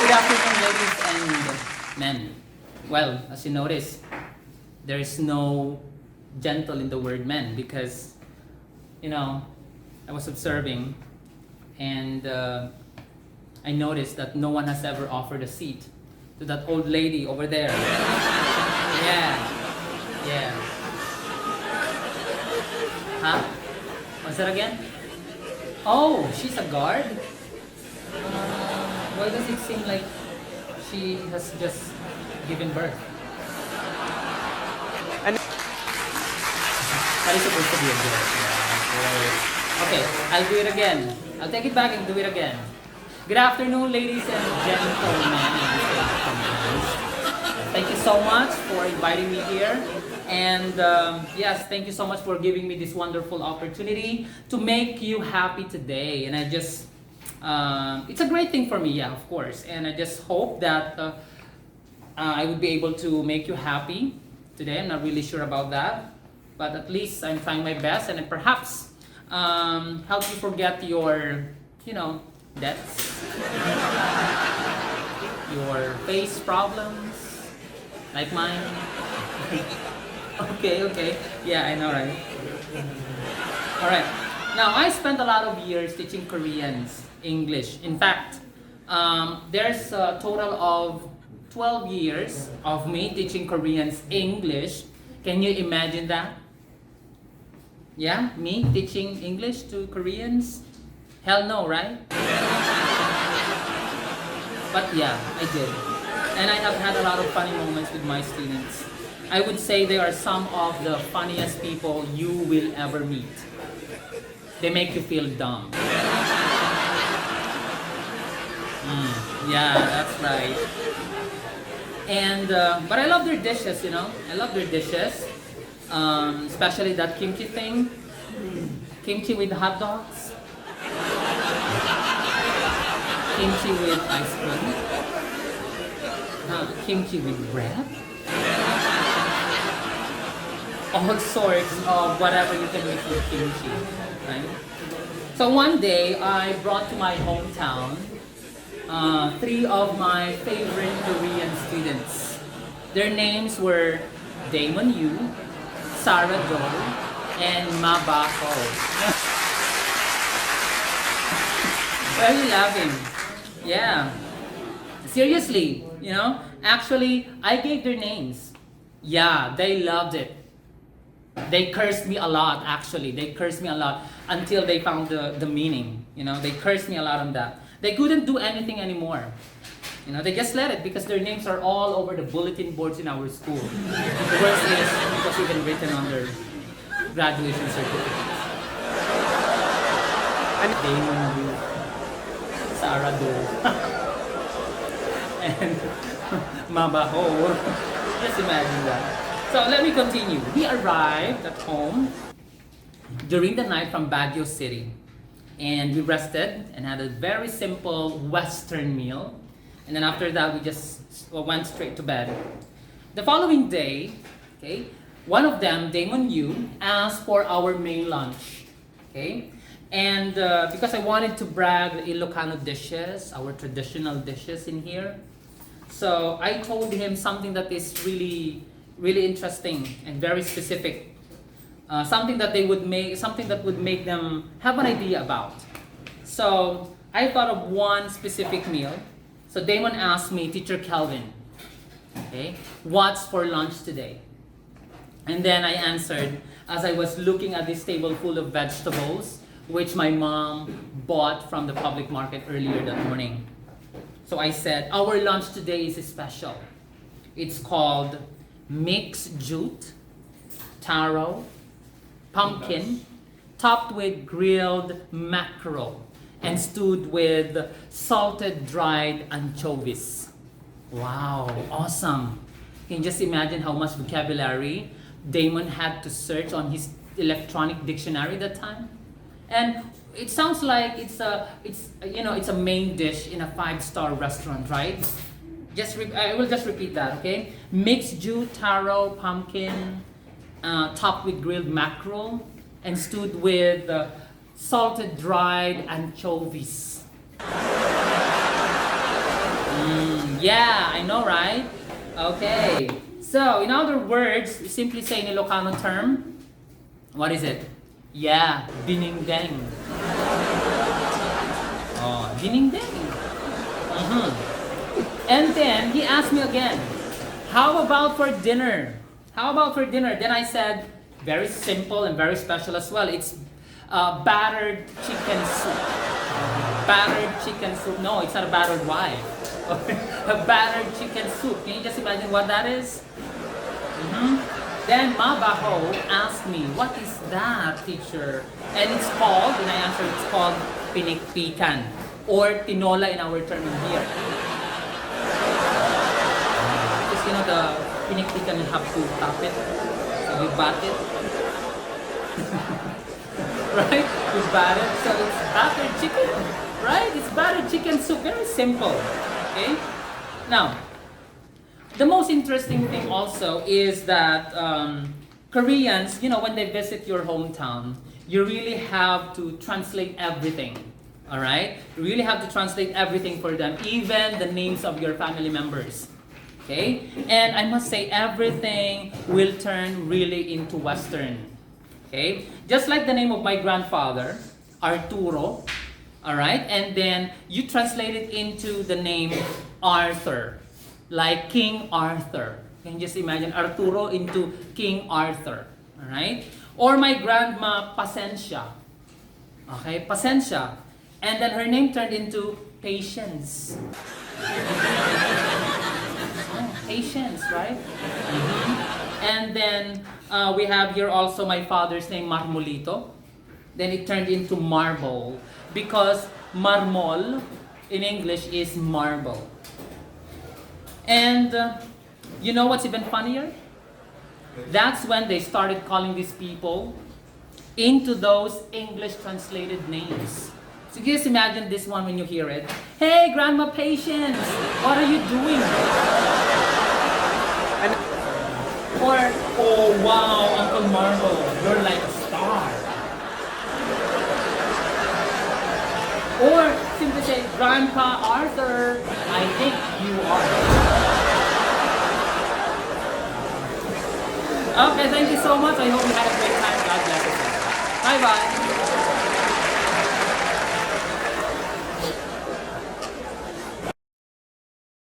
Good afternoon, ladies and men. Well, as you notice, there is no gentle in the word men because, I was observing and I noticed that no one has ever offered a seat to that old lady over there. Yeah. Huh? What's that again? Oh, she's a guard? Why does it seem like she has just given birth? And that is supposed to be a joke. Yeah. Okay, I'll do it again. I'll take it back and do it again. Good afternoon, ladies and gentlemen. Thank you so much for inviting me here. And yes, thank you so much for giving me this wonderful opportunity to make you happy today. And I just, it's a great thing for me, yeah, of course. And I just hope that I would be able to make you happy today. I'm not really sure about that. But at least I'm trying my best and perhaps help you forget your, debts, your face problems, like mine. Okay. Yeah, I know, right? Alright. Now, I spent a lot of years teaching Koreans English. In fact, there's a total of 12 years of me teaching Koreans English. Can you imagine that? Yeah, me teaching English to Koreans? Hell no, right? But yeah, I did. And I have had a lot of funny moments with my students. I would say they are some of the funniest people you will ever meet. They make you feel dumb. Yeah, that's right. And but I love their dishes, I love their dishes. Especially that kimchi thing. Kimchi with hot dogs. Kimchi with ice cream. Kimchi with bread. All sorts of whatever you can make with kimchi, right? So one day I brought to my hometown 3 of my favorite Korean students. Their names were Damon Yu, Sarah Do, and Mabako. Why are you laughing? Yeah. Seriously, actually, I gave their names. Yeah, they loved it. They cursed me a lot, actually. They cursed me a lot until they found the meaning. They cursed me a lot on that. They couldn't do anything anymore. They just let it because their names are all over the bulletin boards in our school. The worst is it was even written on their graduation certificates. And Damon Yu, Sarah Do, and Mabaho. Just imagine that. So let me continue. We arrived at home during the night from Baguio City. And we rested and had a very simple Western meal. And then after that, we just went straight to bed. The following day, one of them, Damon Yu, asked for our main lunch. And because I wanted to brag the Ilocano dishes, our traditional dishes in here, so I told him something that is really, really interesting and very specific. Something that would make them have an idea about. So I thought of one specific meal. So Damon asked me, Teacher Kelvin, what's for lunch today? And then I answered as I was looking at this table full of vegetables, which my mom bought from the public market earlier that morning. So I said, our lunch today is special. It's called mixed jute, taro, pumpkin, topped with grilled mackerel, and stewed with salted dried anchovies. Wow, awesome. Can you just imagine how much vocabulary Damon had to search on his electronic dictionary that time? And it sounds like it's a main dish in a 5-star restaurant, right? I will just repeat that, okay? Mixed jute, taro, pumpkin, topped with grilled mackerel, and stewed with salted dried anchovies. Yeah, I know, right? Okay. So, in other words, simply say in Ilocano term, what is it? Yeah, dinengdeng. Oh, dinengdeng. And then he asked me again, how about for dinner? How about for dinner? Then I said, very simple and very special as well. It's battered chicken soup. Battered chicken soup. No, it's not a battered wife. A battered chicken soup. Can you just imagine what that is? Then Mabaho asked me, what is that, teacher? And it's called, and I answered, it's called pinikpikan, or tinola in our term in here. Because you know the pinikpikan, you have to tap it, so you bat it. Right? You bat it, so it's battered chicken, right? It's battered chicken soup, very simple. Okay? Now, the most interesting thing also is that Koreans, you know, when they visit your hometown, you really have to translate everything. All right? You really have to translate everything for them, even the names of your family members. Okay? And I must say, everything will turn really into Western. Okay? Just like the name of my grandfather, Arturo. All right? And then you translate it into the name Arthur. Like King Arthur. You can just imagine Arturo into King Arthur. Alright? Or my grandma, Pasencia. Okay, Pasencia. And then her name turned into Patience. Oh, Patience, right? And then we have here also my father's name, Marmolito. Then it turned into Marble. Because marmol in English is marble. And you know what's even funnier? That's when they started calling these people into those English translated names. So just imagine this one when you hear it. Hey, Grandma Patience, what are you doing? Or, oh wow, Uncle Marble, you're like a star. Or simply say, Grandpa Arthur, I think you are. Okay, thank you so much. I hope you had a great time. God bless you. Bye-bye.